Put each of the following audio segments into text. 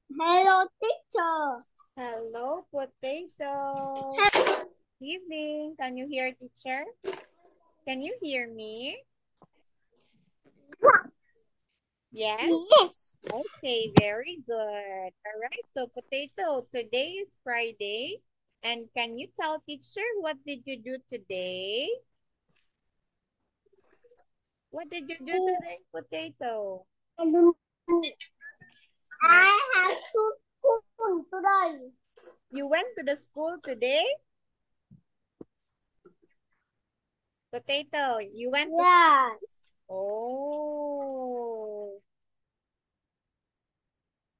Hello, teacher. Hello, potato. Evening. Can you hear teacher? Can you hear me? Yes? Yes. Okay, very good. All right, so potato, today is Friday. And can you tell teacher what did you do today? What did you do today, potato? I have to school today. You went to the school today? Potato, you went to Yes. Oh.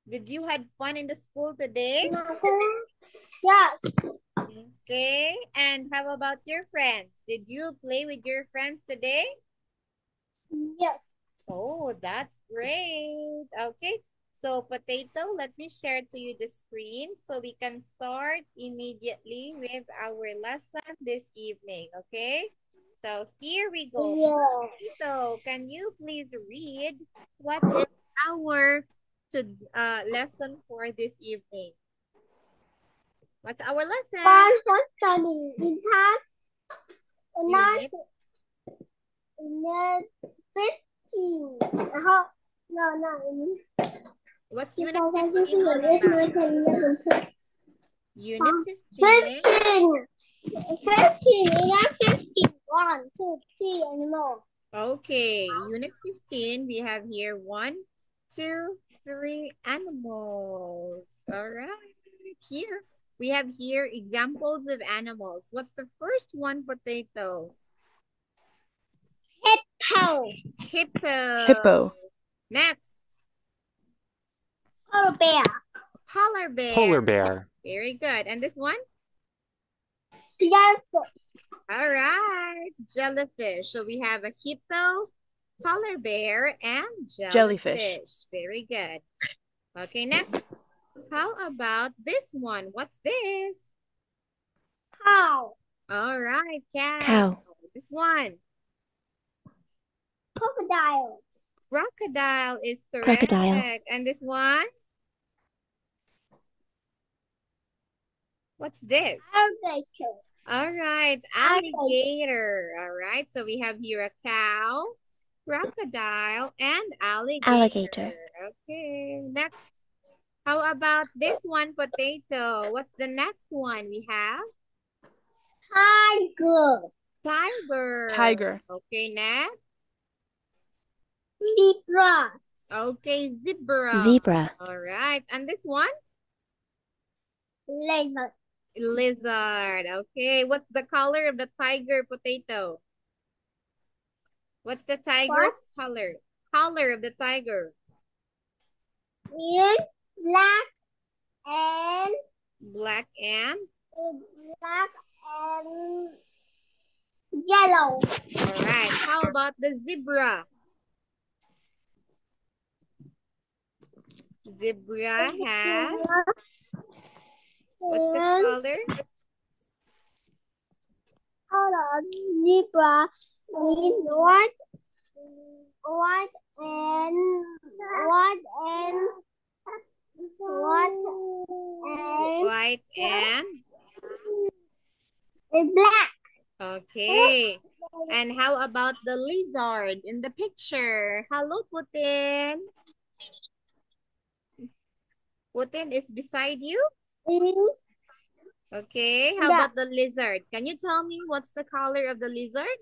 Did you had fun in the school today? Yes. Okay. And how about your friends? Did you play with your friends today? Yes. Oh, that's great. Okay. So, Potato, let me share to you the screen so we can start immediately with our lesson this evening. Okay. So, here we go. Yes. So, can you please read what is our lesson for this evening? What's our lesson? One study in that Unit. in 15. No. What's Unit 15 all about? Unit 15. 15. 15. In 15. 1, 2, 3, and more. Okay, Unit 15, we have here 1, 2, 3 animals. All right, here we have here examples of animals. What's the first one, Potato? Hippo. Hippo. Next. Polar bear. Polar bear. Polar bear. Very good. And this one? Jellyfish. All right, jellyfish. So we have a hippo, polar bear, and jellyfish. Very good. Okay, next. How about this one? What's this? Cow. All right, cow. Cow. This one. Crocodile. Crocodile is correct. Crocodile. And this one? What's this? Alligator. All right, alligator. All right, so we have here a cow, crocodile, and alligator. Okay, next. How about this one, Potato? What's the next one we have? Tiger. Tiger. Okay, next. Zebra. Okay, zebra. Zebra. All right, and this one? Lizard. Lizard. Okay, what's the color of the tiger, Potato? What's the tiger's color? Color of the tiger. Green, black, and Black and? black and yellow. All right, how about the zebra? Zebra has? What's the color? Color zebra is white and white and White and black. okay. And how about the lizard in the picture? Hello, Putin. Putin is beside you? Okay. How about the lizard? Can you tell me what's the color of the lizard?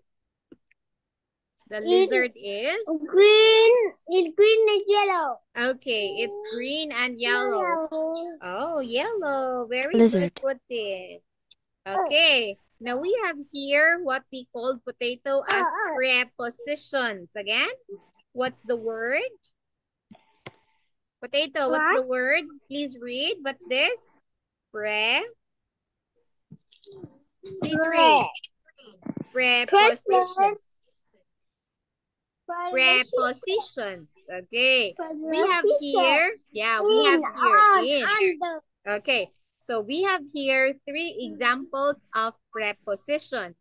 The lizard is? It's green and yellow. Okay, it's green and yellow. Oh, yellow. Very Lizard. good, Putin. Okay. Now we have here what we call potato as prepositions. Again, what's the word? Potato, what's the word? Please read. What's this? Please read. Prepositions. Prepositions. Okay. We have here. Yeah, we have here in. Okay. So we have here 3 examples of prepositions.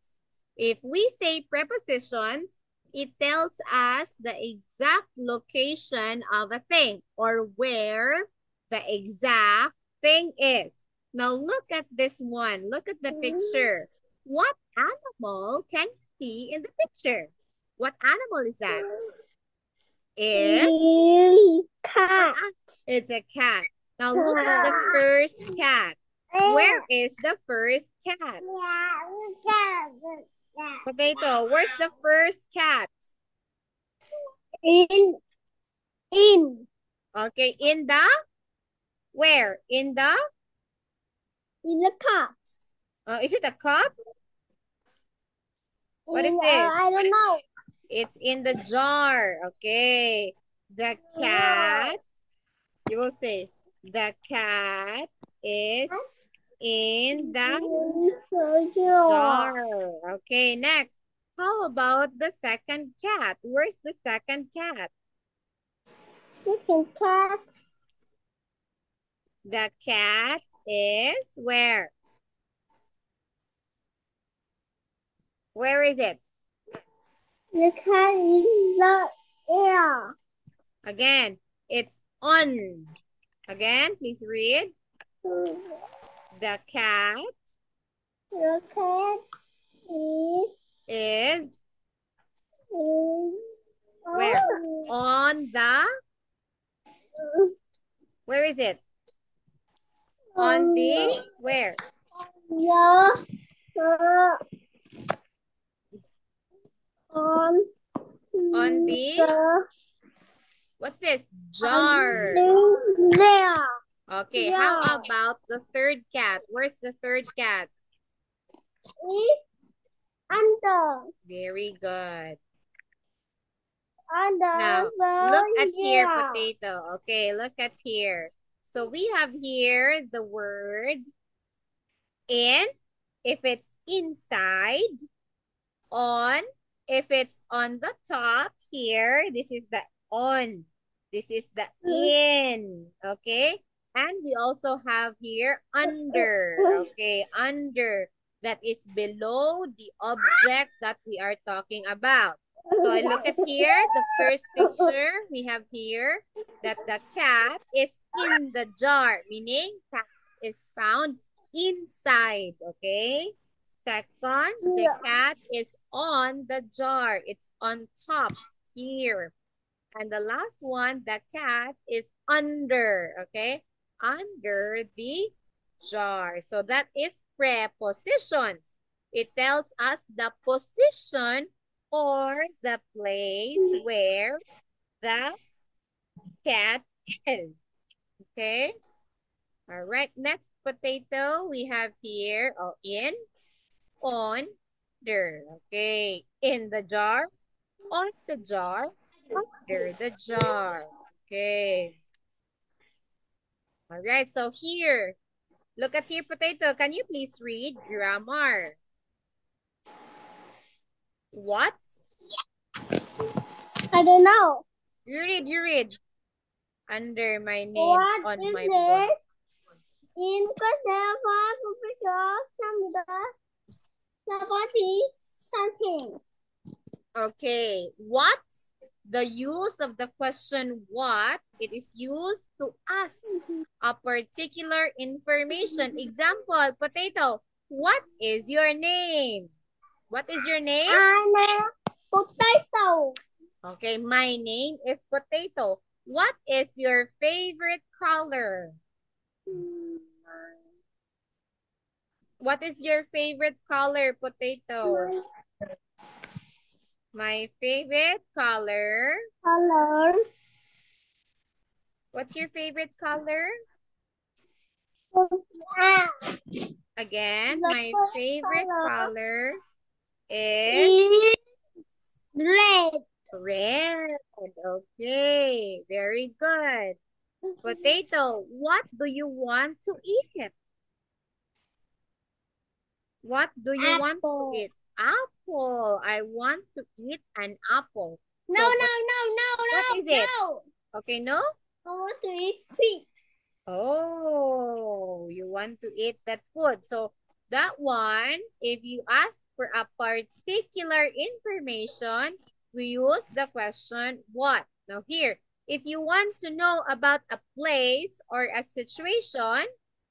If we say prepositions, it tells us the exact location of a thing or where the exact thing is. Now look at this one. Look at the picture. What animal can you see in the picture? What animal is that? It's cat. It's a cat. Now look at the first cat. Where is the first cat? Potato, where's the first cat? In. Okay, in the? Where? In the cup. Is it a cup? What is this? I don't know. It's in the jar. Okay. The cat, you will say, the cat is in the jar. Okay, next. How about the second cat? Where's the second cat? Second cat. The cat is where? Where is it? The cat is the air. Again, it's on. Again, please read. The cat is where? On the, where is it? On the, where? On the, what's this? Jar. There. Okay, Yeah. how about the third cat? Where's the third cat? Under. Very good. Under. Now, look at here, potato. Okay, look at here. So we have here the word in, if it's inside, on, if it's on the top here, this is the on. This is the in, okay? And we also have here under, okay? Under, that is below the object that we are talking about. So I look at here, the first picture we have here, that the cat is in the jar, meaning cat is found inside, okay? Second, the cat is on the jar. It's on top here. And the last one, the cat is under, okay? Under the jar. So that is prepositions. It tells us the position or the place where the cat is, okay? All right, next potato we have here, in, on, there, okay? In the jar, on the jar, under the jar, okay? All right, so here, look at here, potato. Can you please read grammar? What? I don't know. You read. Under my name, What on is my it? board. In something. Okay, what? The use of the question what, it is used to ask a particular information. Example, potato, what is your name? What is your name? Anna Potato. Okay, my name is Potato. What is your favorite color? What is your favorite color, Potato? My favorite color. What's your favorite color? Again, my favorite color is red. Red. Okay, very good. Potato, what do you want to eat? What do you want to eat? Apple. I want to eat an apple. No. What is it? Okay, no? I want to eat pig. Oh, you want to eat that food. So that one, if you ask for a particular information, we use the question what. Now here, If you want to know about a place or a situation,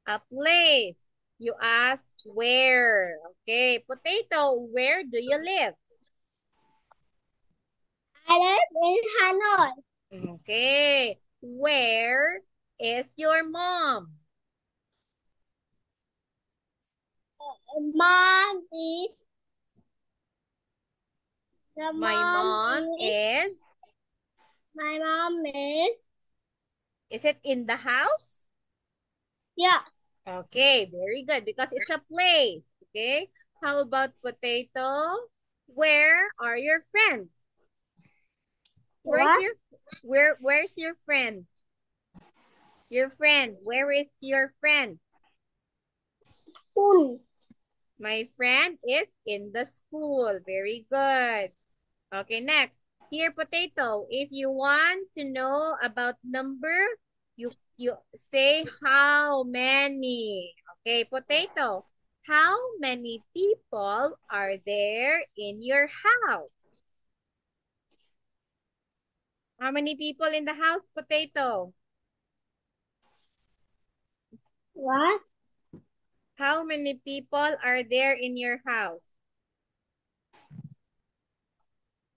a place, you ask where. Okay, Potato, where do you live? I live in Hanoi. Okay, where is your mom? Mom is. My mom is. My mom is. Is it in the house? Yeah. Okay, very good because it's a place. Okay, how about Potato? Where are your friends? What? Where's your friend? Your friend. Where is your friend? School. My friend is in the school. Very good. Okay, next. Here, Potato. If you want to know about number, you say how many. Okay, Potato. How many people are there in your house? How many people in the house, Potato? What? How many people are there in your house?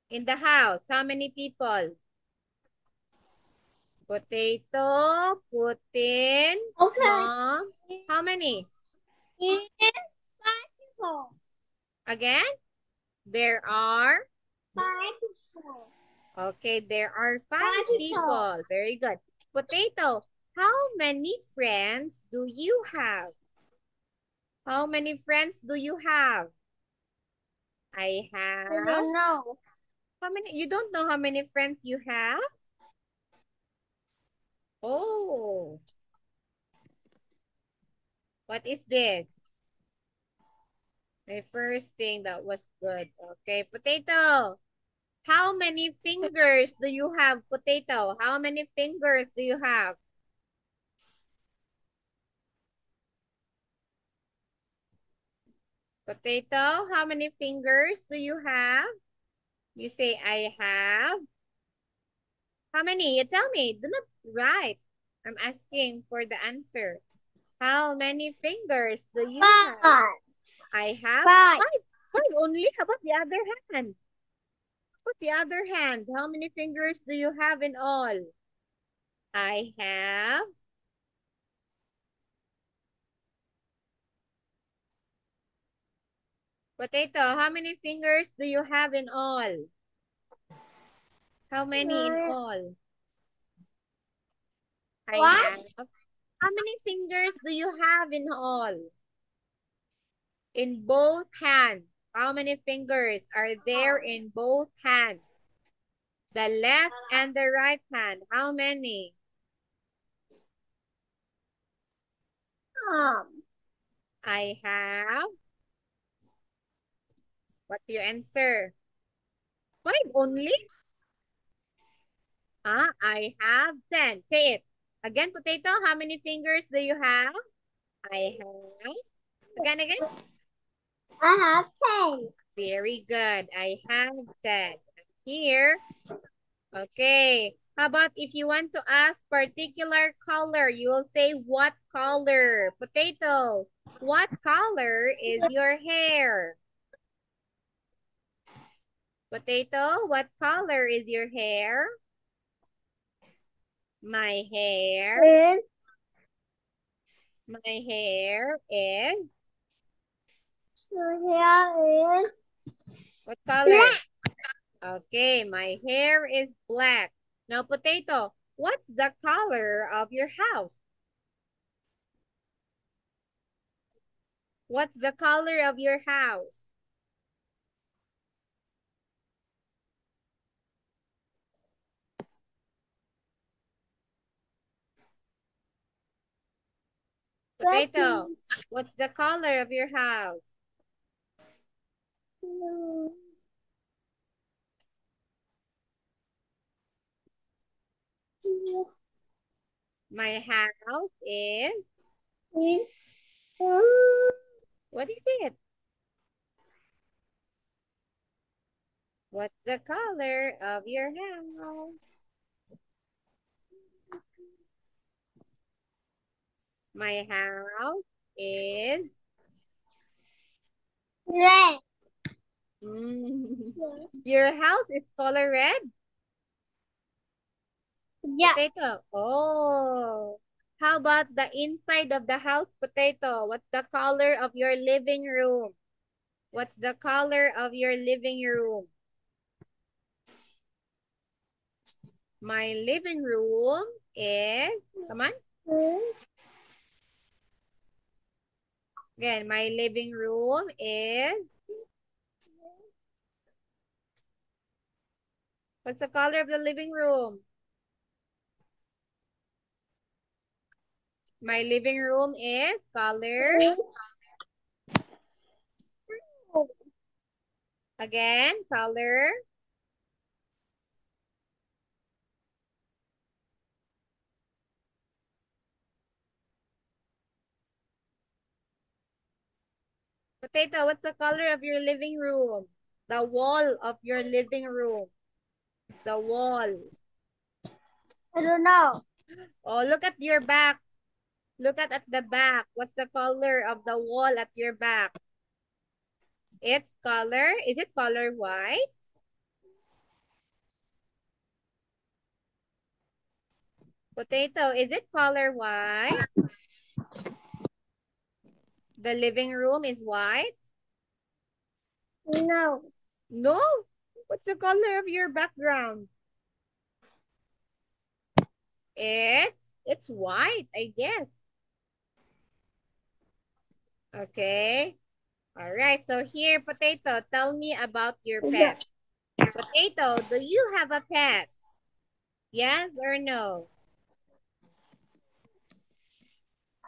In the house, how many people? Potato, Putin, Okay. Mom. How many? It's 5 people. Again? There are? 5 people. Okay, there are 5 5 people. people. Very good. Potato, how many friends do you have? How many friends do you have? I have. I don't know. How many? You don't know how many friends you have? Oh, what is this? My first thing that was good. Okay, Potato. How many fingers do you have, Potato? How many fingers do you have? Potato, how many fingers do you have? You say, I have. How many? You tell me. Do not write. I'm asking for the answer. How many fingers do you have? 5. I have 5. 5. 5 only. How about the other hand? Put the other hand. How many fingers do you have in all? I have. Potato, how many fingers do you have in all? How many in all? I What? have. How many fingers do you have in all? In both hands. How many fingers are there in both hands? The left and the right hand. How many? I have. What's your answer? 5 only? I have 10. Say it. Again, Potato, how many fingers do you have? I have. Again. I have 10. Very good. I have 10. Here. Okay. How about if you want to ask particular color, you will say what color? Potato. What color is your hair? Potato, what color is your hair? My hair. Is. My hair is. Your hair is. What color? Black. Okay, my hair is black. Now, Potato, what's the color of your house? What's the color of your house? Potato, what's the color of your house? My house is, what is it? What's the color of your house? My house is red. Your house is color red? Yeah. Potato. Oh. How about the inside of the house, Potato? What's the color of your living room? What's the color of your living room? My living room is, come on. Again, my living room is, what's the color of the living room? My living room is color. Again, color. Potato, what's the color of your living room? The wall of your living room. The wall. I don't know. Oh, look at your back. Look at the back. What's the color of the wall at your back? It's color. Is it color white? Potato, is it color white? The living room is white? No. No? What's the color of your background? It's white, I guess. Okay. All right. So here, Potato, tell me about your pet. Potato, do you have a pet? Yes or no?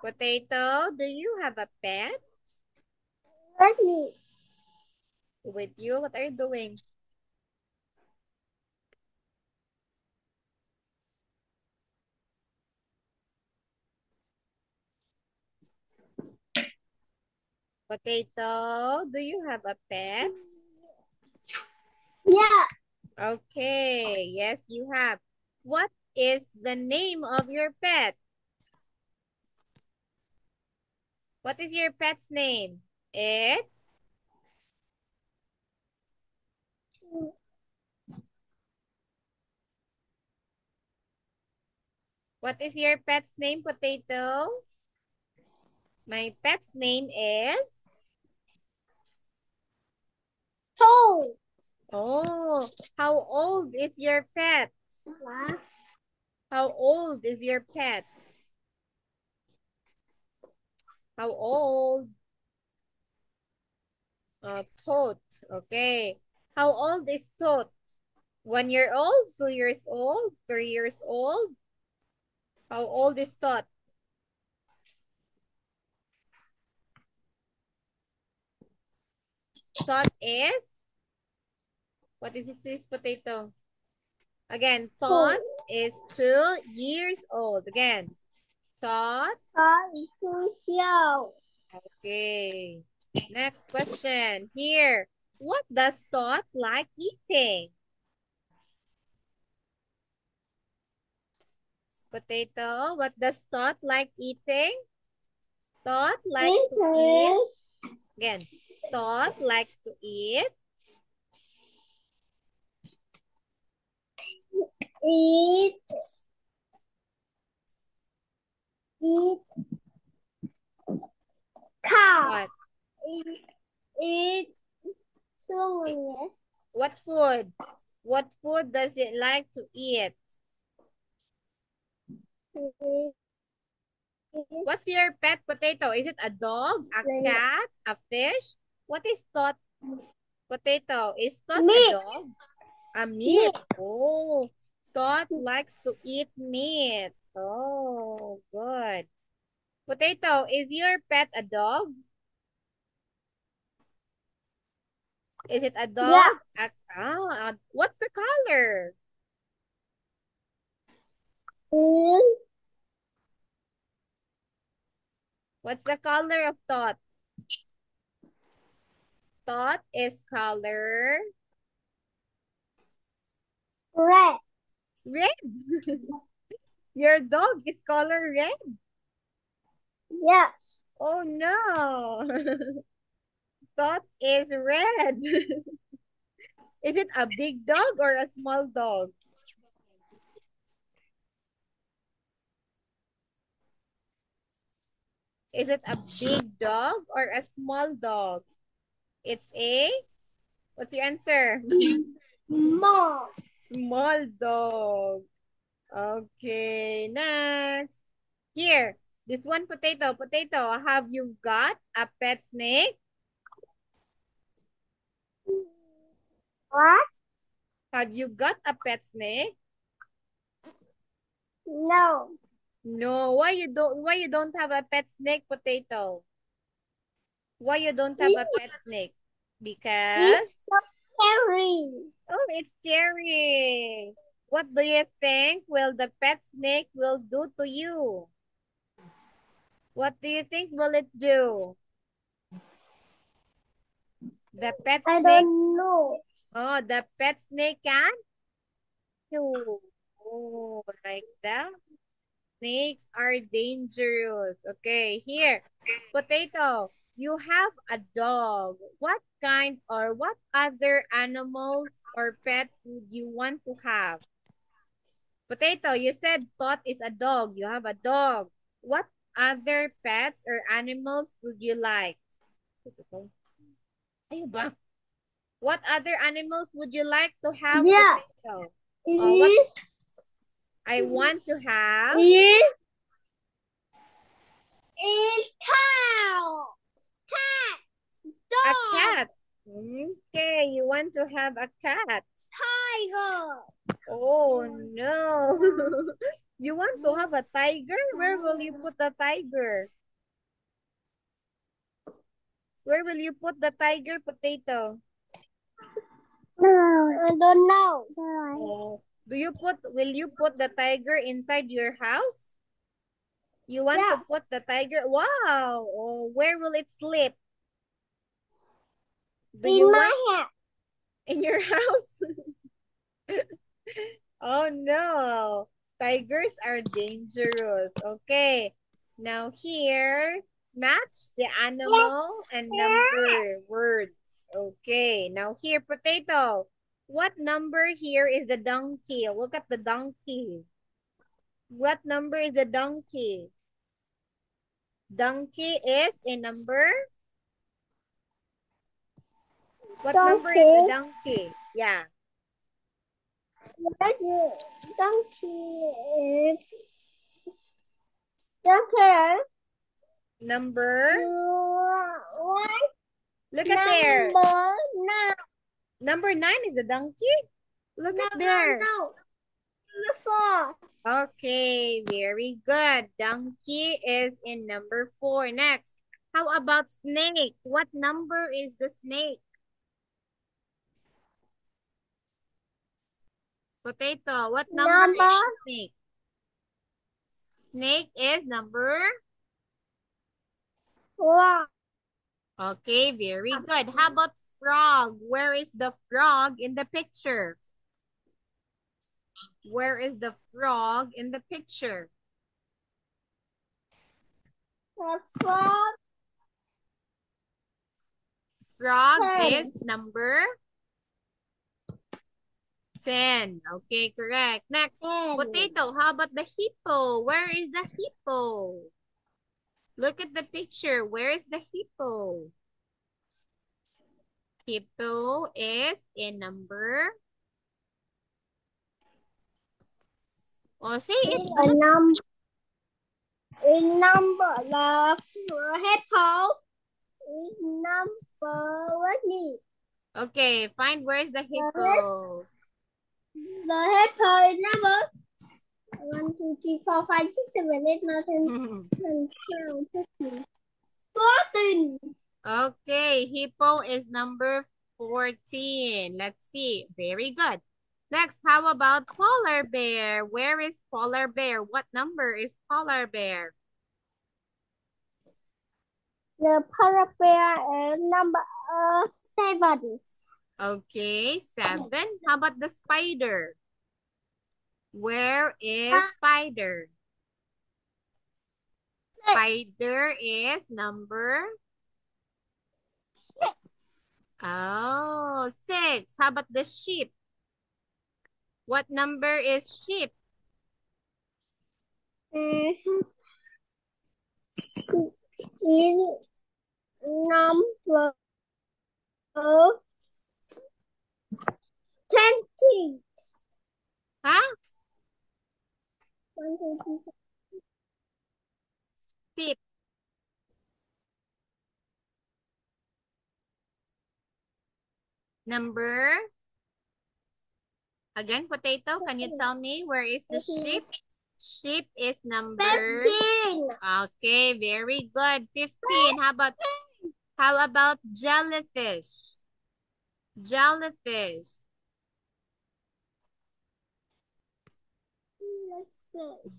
Potato, do you have a pet? Let me. With you, what are you doing? Potato, do you have a pet? Yeah. Okay, yes, you have. What is the name of your pet? What is your pet's name? It's? What is your pet's name, Potato? My pet's name is? Two. Oh, how old is your pet? How old is your pet? How old? Toad. Okay. How old is Toad? 1 year old? 2 years old? 3 years old? How old is Todd? Todd is? What is this potato? Again, Todd is 2 years old. Again, Todd. Okay. Next question. Here. What does Todd like eating? Potato. What does Todd like eating? Todd likes to eat. Again, Todd likes to eat. Eat cow. What? Eat What food? What food does it like to eat? What's your pet potato? Is it a dog, a cat, a fish? What is Tot potato? Is Tot a dog? A meat. Oh, Tot likes to eat meat. Oh, good. Potato, is your pet a dog? Is it a dog? Yeah. What's the color? What's the color of Tot? Tot is color Red. red. Your dog is color red. Yes. Oh no. Thought is red. Is it a big dog or a small dog? Is it a big dog or a small dog? It's a, what's your answer? Small. Small dog. Okay, next. Here, this one potato. Potato, have you got a pet snake? What? Have you got a pet snake? No. No, why you don't have a pet snake, potato? Why you don't have a pet snake? Because It's so scary. oh, it's scary. What do you think will the pet snake will do to you? What do you think will it do? The pet I snake. don't know. Oh, the pet snake can chew. Oh, like that. Snakes are dangerous. Okay, here. Potato, you have a dog. What kind or what other animals or pet would you want to have? Potato, you said Tot is a dog. You have a dog. What other pets or animals would you like? Ayun ba? What other animals would you like to have, Yeah. Potato? What I want to have? Is cow. Cat. A Dog. cat. Okay, you want to have a cat. Tiger. Oh no. You want to have a tiger? Where will you put the tiger? Where will you put the tiger, Potato? I don't know. Oh. Will you put the tiger inside your house? You want Yeah. to put the tiger? Wow. Oh, where will it sleep? Do you In my want head. in your house? Oh no. Tigers are dangerous. Okay. Now here, match the animal and number words. Okay. Now here, Potato. What number here is the donkey? Look at the donkey. What number is the donkey? Donkey is a number. What number is the donkey? Yeah. Donkey. Donkey. Number. What? Look at there. Number 9. Number 9 is the donkey. Look at there. No. Number 4. Okay, very good. Donkey is in number 4. Next, how about snake? What number is the snake? Potato, what number is the snake? Snake is number 1. Okay, very good. How about frog? Where is the frog in the picture? Where is the frog in the picture? The frog. Frog 10. is number 10. Okay, correct. Next, 10. potato. How about the hippo? Where is the hippo? Look at the picture. Where is the hippo? Hippo is in number. Oh, say it. In number. The hippo is number. What is Okay, find where's the hippo. the hippo is number 1, 2, 3, 4, 5, 6, 7, 8, 9, 10, 11, 12, 13, 14. Okay, hippo is number 14. Let's see. Very good. Next, how about polar bear? Where is polar bear? What number is polar bear? The polar bear is number 7. Okay, 7. How about the spider? Where is spider? Spider is number? Oh, 6. How about the sheep? What number is sheep? In number 20. Huh? 1, 2, 3, 4. Sheep. Number? Again, potato, can you tell me where is the sheep? Sheep is number 15. Okay, very good. 15. How about jellyfish? Jellyfish.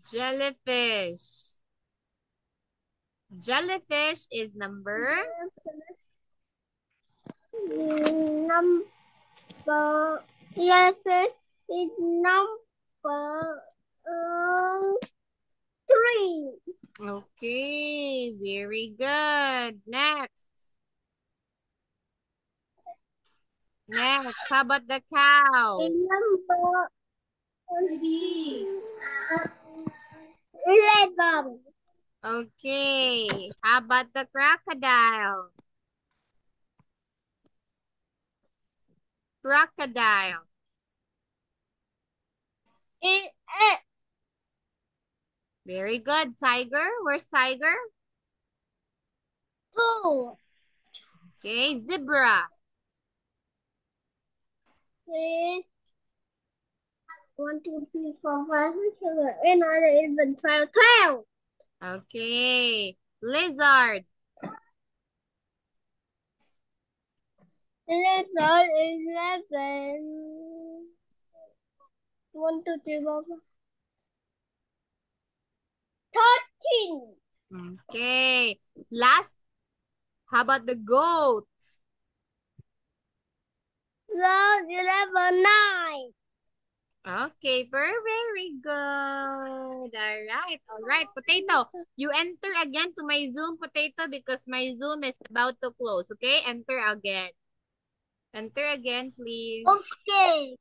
Jellyfish. Jellyfish is number? Number, yes, is number 3. Okay, very good. Next. Next, how about the cow? In number 11. Okay, how about the crocodile? Crocodile. In Very good. Tiger, where's tiger? 2. Okay, zebra. With 1, 2, 3, 4, 5, 6, 7, 8, 9, 10, 11, 12, 12. Okay, lizard. Lizard is 11. 1, 2, 3, 4, 5. 13. Okay, last. How about the goat? 11, 9. Okay, very good. All right, potato. You enter again to my Zoom, potato, because my Zoom is about to close. Okay, enter again. Enter again, please. Okay.